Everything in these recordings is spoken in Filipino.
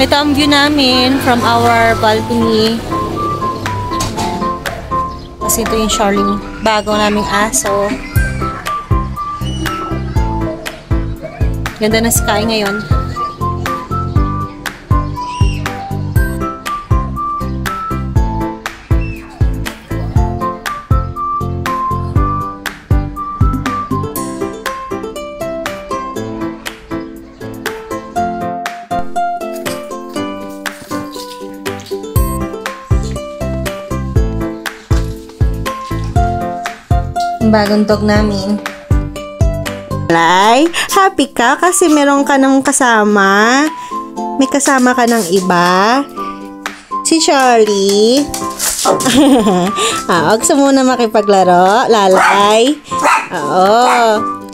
Ito ang view namin from our balcony. Kasi ito yung Charlie, bago naming aso. Ganda na sky ngayon. Bagong dog namin. Happy ka kasi meron ka ng kasama. May kasama ka ng iba. Si Charlie. Gusto muna makipaglaro, Lalay. Oo.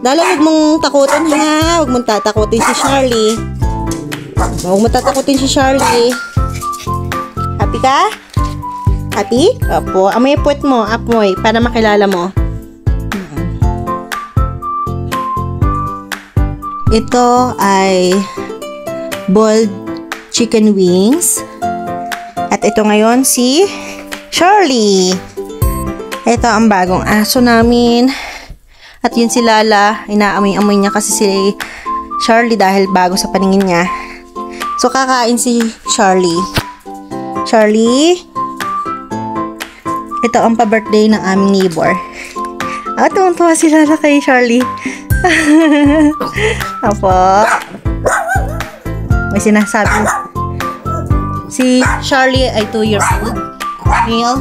Dala, huwag mong takutin ha. Huwag mong tatakutin si Charlie. Huwag mong tatakutin si Charlie. Happy ka? Happy? Opo. Amoy puwet mo. Amoy. Para makilala mo. Ito ay boiled chicken wings. At ito ngayon si Charlie. Ito ang bagong aso namin. At yun si Lala. Inaamoy-amoy niya kasi si Charlie dahil bago sa paningin niya. So kakain si Charlie. Charlie. Ito ang pa-birthday ng aming neighbor. Tuwang-tuwa si Lala kay Charlie. Apo. May sinasabi. Si Charlie ay 2 years old. Male.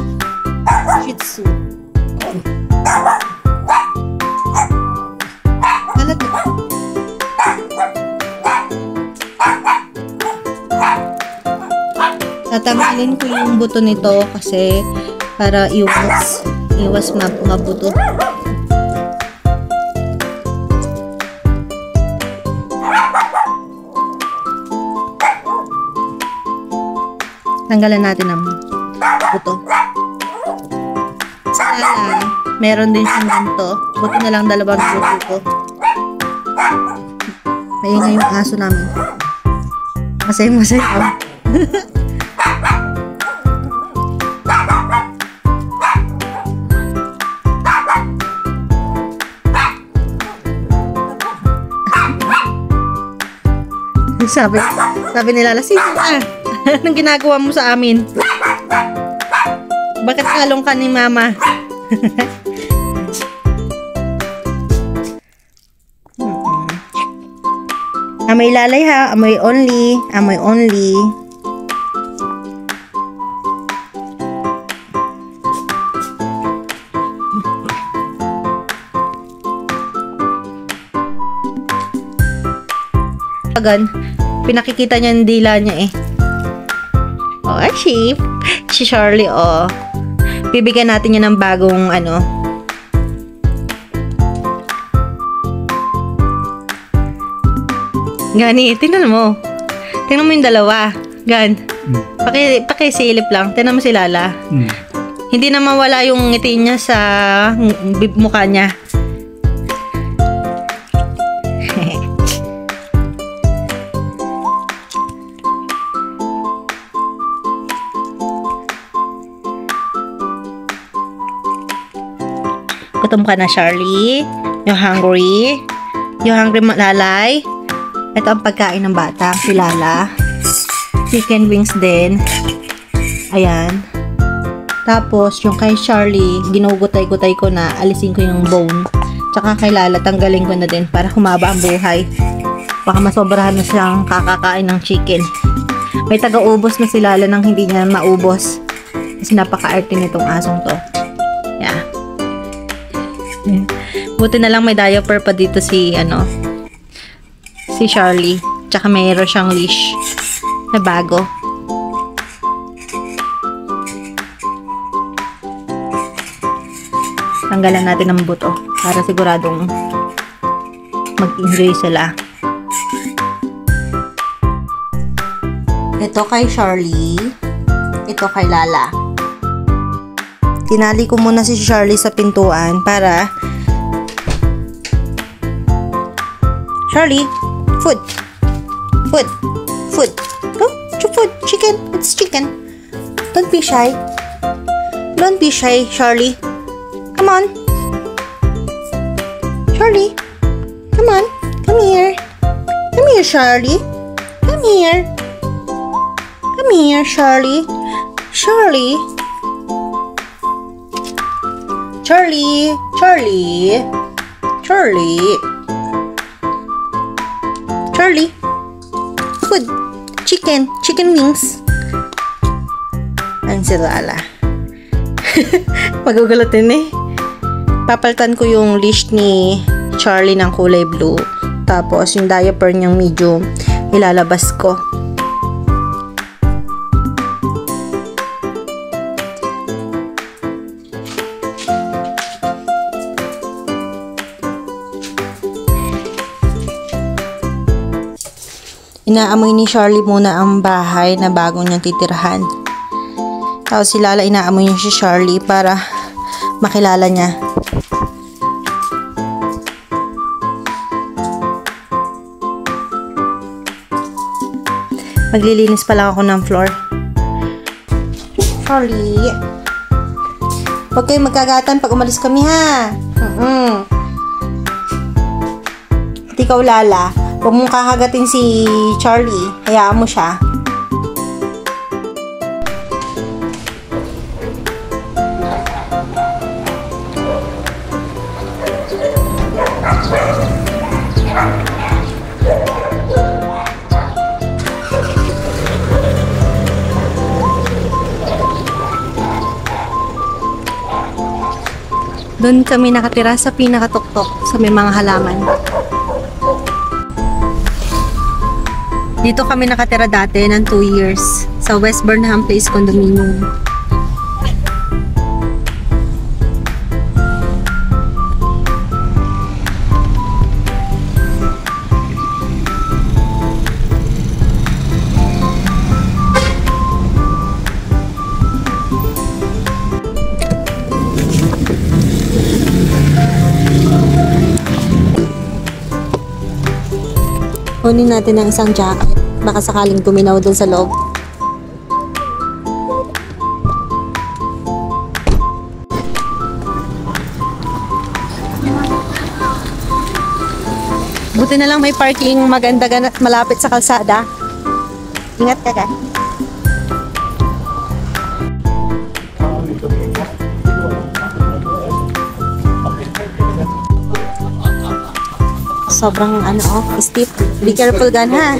Shih Tzu. Kalat na. Tatanggalin ko yung buto nito kasi para iwas mabuto. Tanggalan natin ang buto. Sa Lala, meron din siyang ganito. Buti na lang 2 buto. Maingay yung aso namin. Masaya-masaya. Sabi ni Lala, sige anong ginagawa mo sa amin? Bakit kalong ka ni Mama? Amoy Lalay ha, amoy only. Amoy only. Pinakikita niya yung dila niya eh. Si Charlie, bibigyan natin niya ng bagong Gani, tingnan mo. Tingnan mo yung dalawa. Pakisilip lang. Tingnan mo si Lala. Hindi na mawala yung ngiti niya sa mukha niya. Gutom ka na, Charlie? You hungry? You hungry, Lalay? Ito ang pagkain ng bata, si Lala. Chicken wings din. Ayan. Tapos, yung kay Charlie, ginugutay-gutay ko na, alisin ko yung bone. Tsaka kay Lala, tanggalin ko na din para humaba ang buhay. Baka masobrahan na siyang kakakain ng chicken. May taga-ubos na si Lala nang hindi niya maubos. Kasi napaka-arte nitong asong to. Yeah. Buti na lang may diaper pa dito si Charlie. Tsaka mayroon siyang leash na bago. Tanggalan natin ang buto para siguradong mag-enjoy sila. Ito kay Charlie. Ito kay Lala. Tinali ko muna si Charlie sa pintuan para Charlie, food. Food. Food. Go. It's chicken. Don't be shy. Don't be shy, Charlie. Come on. Charlie. Come on. Come here. Come here, Charlie. Come here. Come here, Charlie. Charlie. Charlie. Charlie. Charlie. Charlie. Food. Chicken. Chicken wings. Ayun si Lala. Magugulutin eh. Papalitan ko yung leash ni Charlie ng kulay blue. Tapos yung diaper niyang medium ilalabas ko. Inaamoy ni Charlie muna ang bahay na bagong niyang titirahan. Tapos si Lala inaamoy niya si Charlie para makilala niya. Maglilinis pa lang ako ng floor. Charlie. Huwag kayong magkagatan pag umalis kami, ha? At ikaw, Lala, huwag mong kakagatin si Charlie. Hayaan mo siya. Doon kami nakatira sa pinakatuktok sa may mga halaman. Dito kami nakatira dati ng 2 years sa West Burnham Place Condominium. Kunin natin ang isang jacket. Baka sakaling guminaw dun sa loob. Buti na lang may parking maganda at malapit sa kalsada. Ingat ka ka. Sobrang steep. Be careful gan, ha?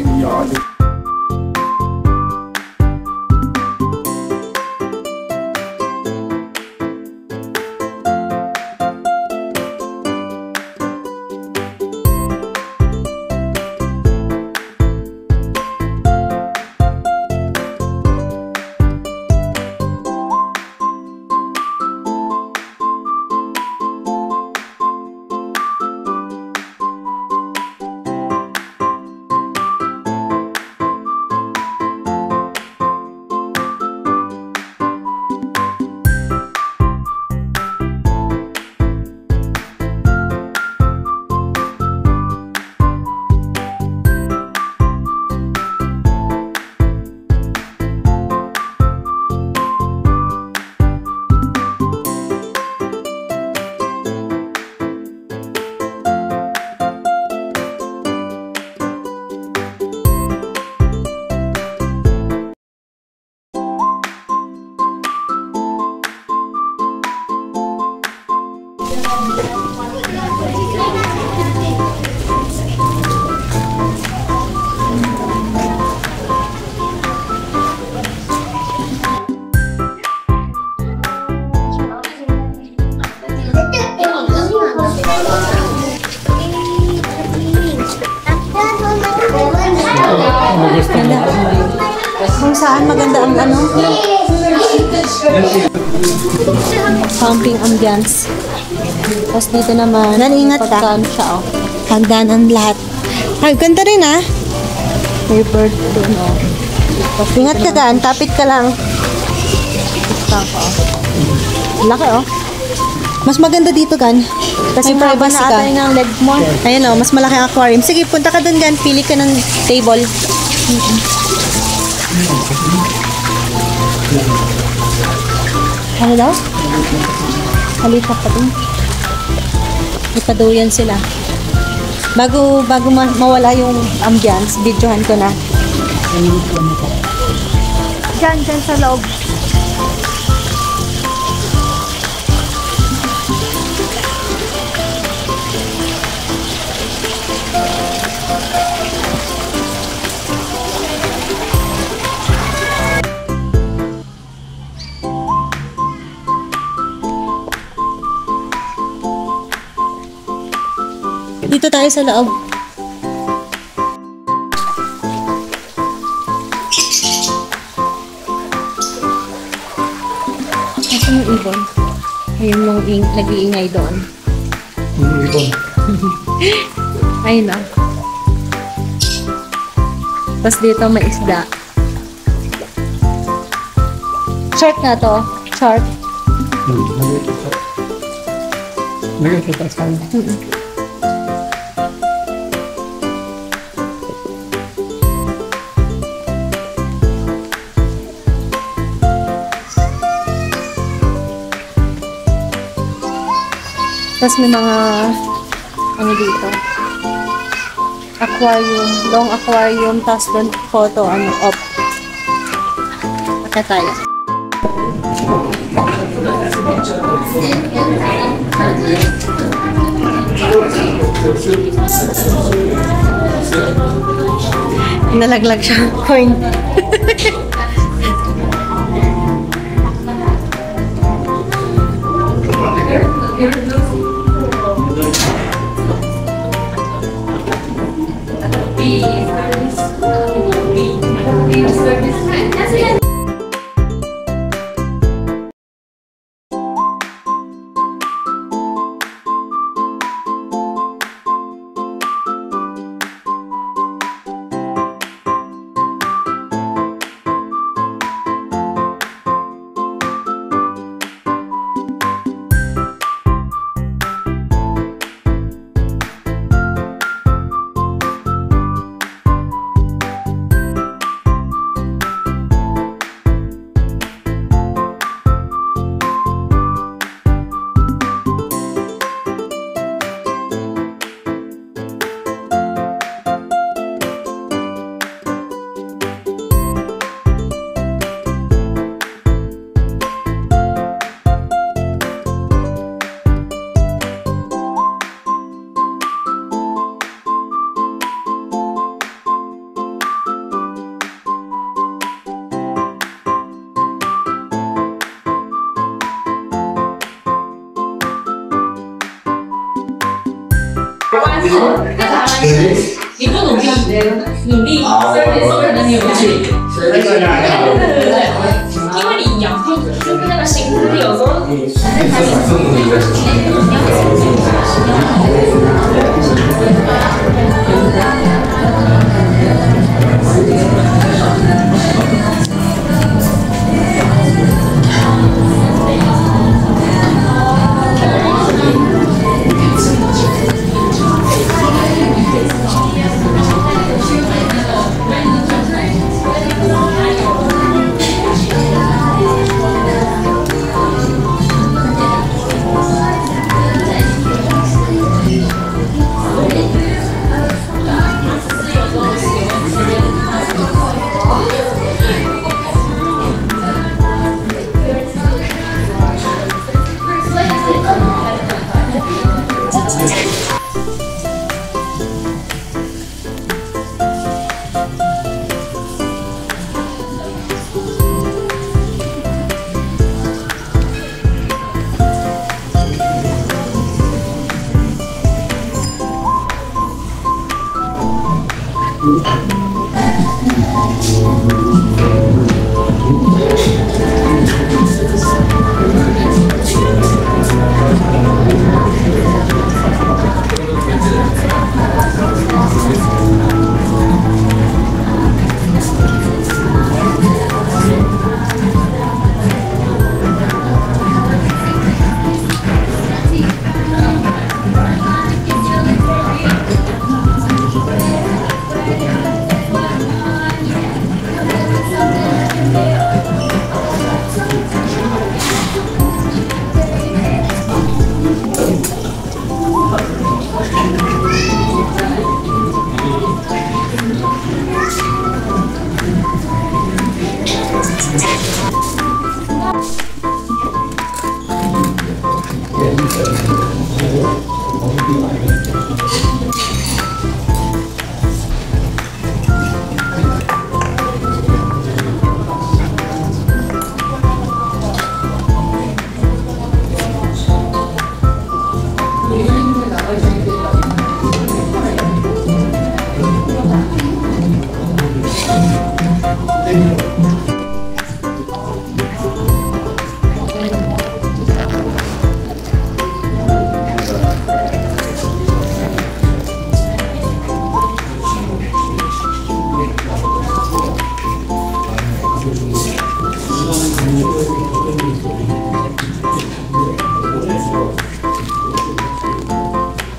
Kung saan maganda ang camping ambience. Tapos dito naman, ingat ka. Siya, handaan ang lahat. Ay, ganda rin may bird doon, Ingat ka gan, tapit ka lang. Laki, Mas maganda dito, gan. Kasi privacy ka. Ng leg mo. Ayun, mas malaki ang aquarium. Sige, punta ka doon, gan. Pili ka ng table. Ano daw? Halika pa din. Ipaduyan sila. Bago mawala yung ambience, videohan ko na. Diyan sa loob. Dito tayo sa loob. Nasaan yung ibon? Ayun yung nag-iingay doon. Yung ibon. Ayun na. Tapos dito may isda. Shark na to. Shark. Lagay sa taas tayo. Tapos may mga ano dito. Aquarium. Long aquarium. Tapos doon photo op. Maka tayo. Nalaglag siya. Coin.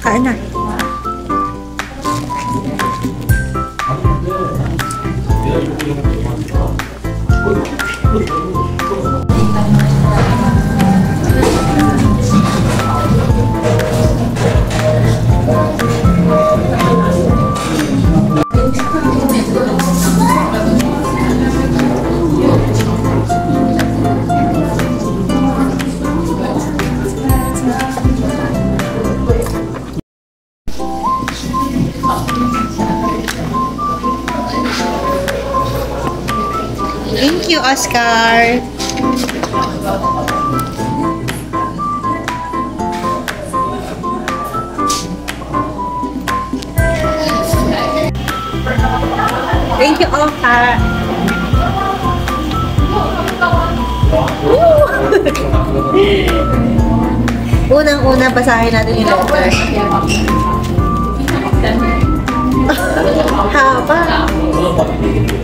Kain na. Thank you, Oscar. Thank you, Oscar. Unang-una, basahin natin yung letter. Haba.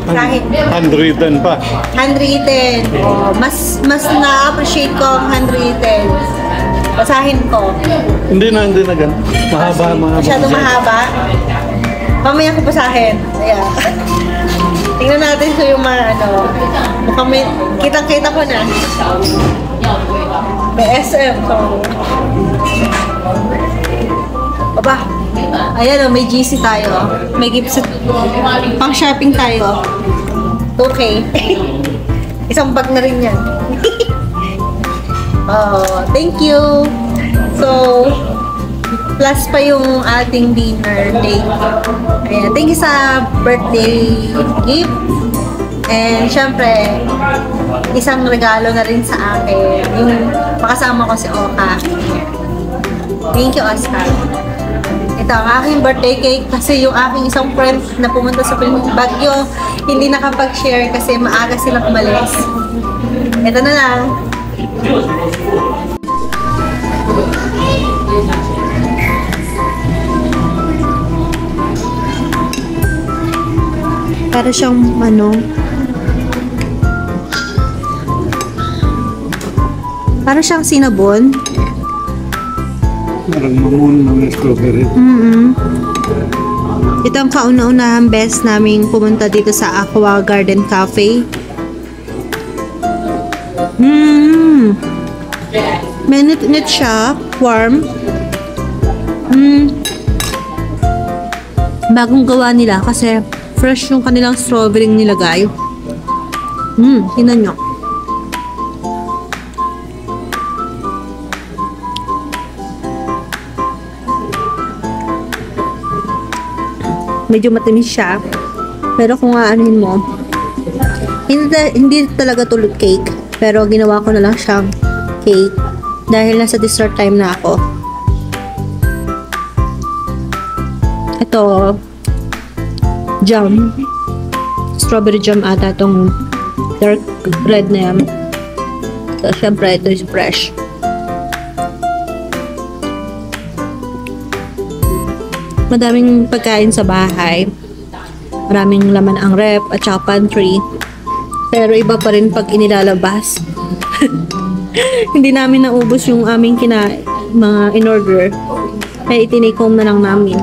Kahit Handwritten pa. handwritten. Oh, mas na-appreciate ko ang handwritten. Basahin ko. Hindi na ganun. Mahaba. Masyado mahaba. Mamaya ko basahin. Ayan. Tingnan natin ko yung mga mukhang may, kitang-kita ko na. May SM. So, aba. Ayan may GC tayo. May gift pang shopping tayo. Okay. Isang bag na rin yan. Thank you. So, plus pa yung ating dinner date. Ayan, thank you sa birthday gift. And syempre, isang regalo na rin sa akin. Yung makasama ko si Oka. Thank you, Oscar. Ito ang aking birthday cake kasi yung aking isang friend na pumunta sa Baguio hindi nakapag-share kasi maaga silang umalis. Ito na lang. Para siyang para siyang cinnamon. Parang mamoon ng strawberry. Ito ang kauna-unahang best naming pumunta dito sa Aqua Garden Cafe. Mainit-init siya. Warm. Bagong gawa nila kasi fresh yung kanilang strawberry nilagay. Tingnan nyo. Medyo matamis siya. Pero kung aanin mo, hindi talaga tulad cake. Pero ginawa ko na lang siyang cake. Dahil nasa dessert time na ako. Ito, jam. Strawberry jam ata itong dark red na yan. So, syempre, ito is fresh. Madaming pagkain sa bahay. Maraming laman ang rep at saka pantry. Pero iba pa rin pag inilalabas. Hindi namin naubos yung aming mga in-order. Kaya itinake home na lang namin.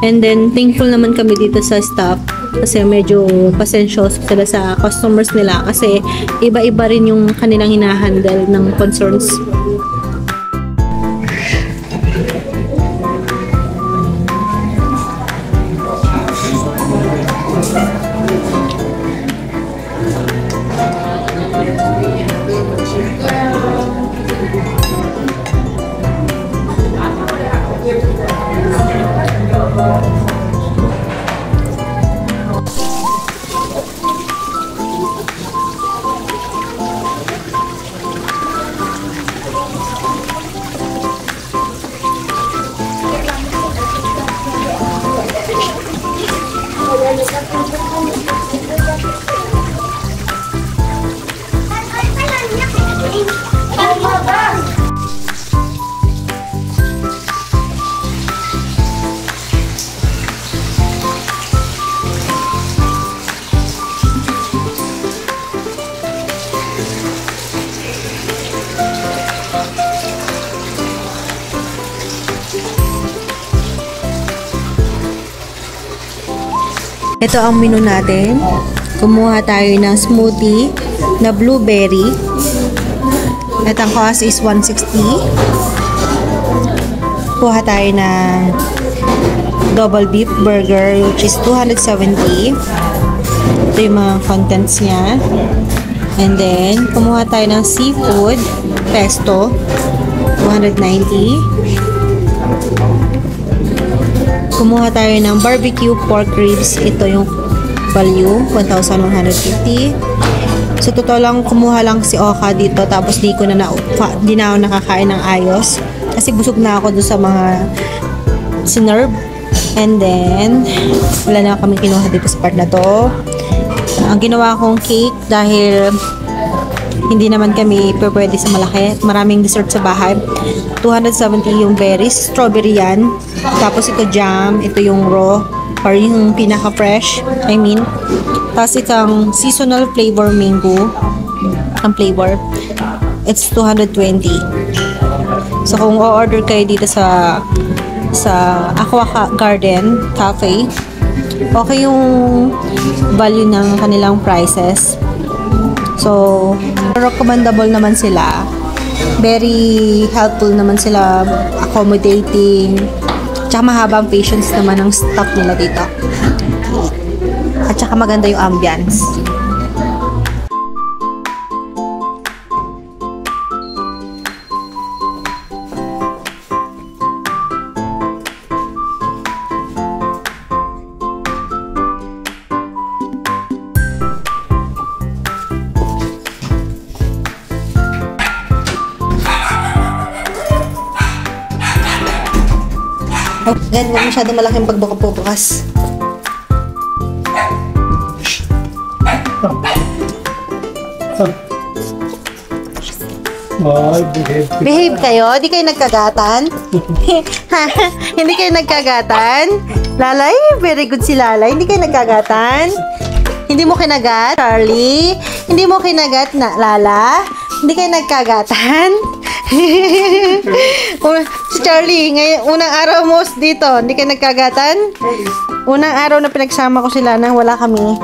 And then, thankful naman kami dito sa staff. Kasi medyo pasensyos sila sa customers nila. Kasi iba-iba rin yung kanilang hinahandle ng concerns. Ito ang menu natin. Kumuha tayo ng smoothie na blueberry. At ang cost is 160. Kuha tayo ng double beef burger which is 270. Ito yung mga contents niya. And then, kumuha tayo ng seafood pesto 290. Kumuha tayo ng barbecue pork ribs. Ito yung value 1,150. So, totoo lang, kumuha lang si Oka dito. Tapos, di na ako nakakain ng ayos. Kasi busog na ako doon sa mga sinerve. And then, wala na kami kinuha dito sa part na to. Ang ginawa kong cake dahil hindi naman kami pwede sa malaki. Maraming dessert sa bahay. 270 yung berries. Strawberry yan. Tapos ito jam. Ito yung raw. Or yung pinaka-fresh. I mean. Tapos itong seasonal flavor mango. Ang flavor. It's 220. So kung o-order kayo dito sa Aqua Garden Cafe, okay yung value ng kanilang prices. So, recommendable naman sila. Very helpful naman sila, accommodating. Tsaka mahabang patience naman ang staff nila dito. At tsaka maganda yung ambience. Gan, huwag masyadong malaking pagbuka po bukas. Ay, behave. Behave kayo? Di kayo nagkagatan? Hindi kayo nagkagatan? Lalay, very good si Lalay. Hindi kayo nagkagatan? Hindi mo kinagat, Charlie? Hindi mo kinagat na Lala? Hindi kayo nagkagatan? Si Charlie, ngayon, unang araw mo dito, hindi kayo nagkagatan? Unang araw na pinagsama ko sila nang wala kami.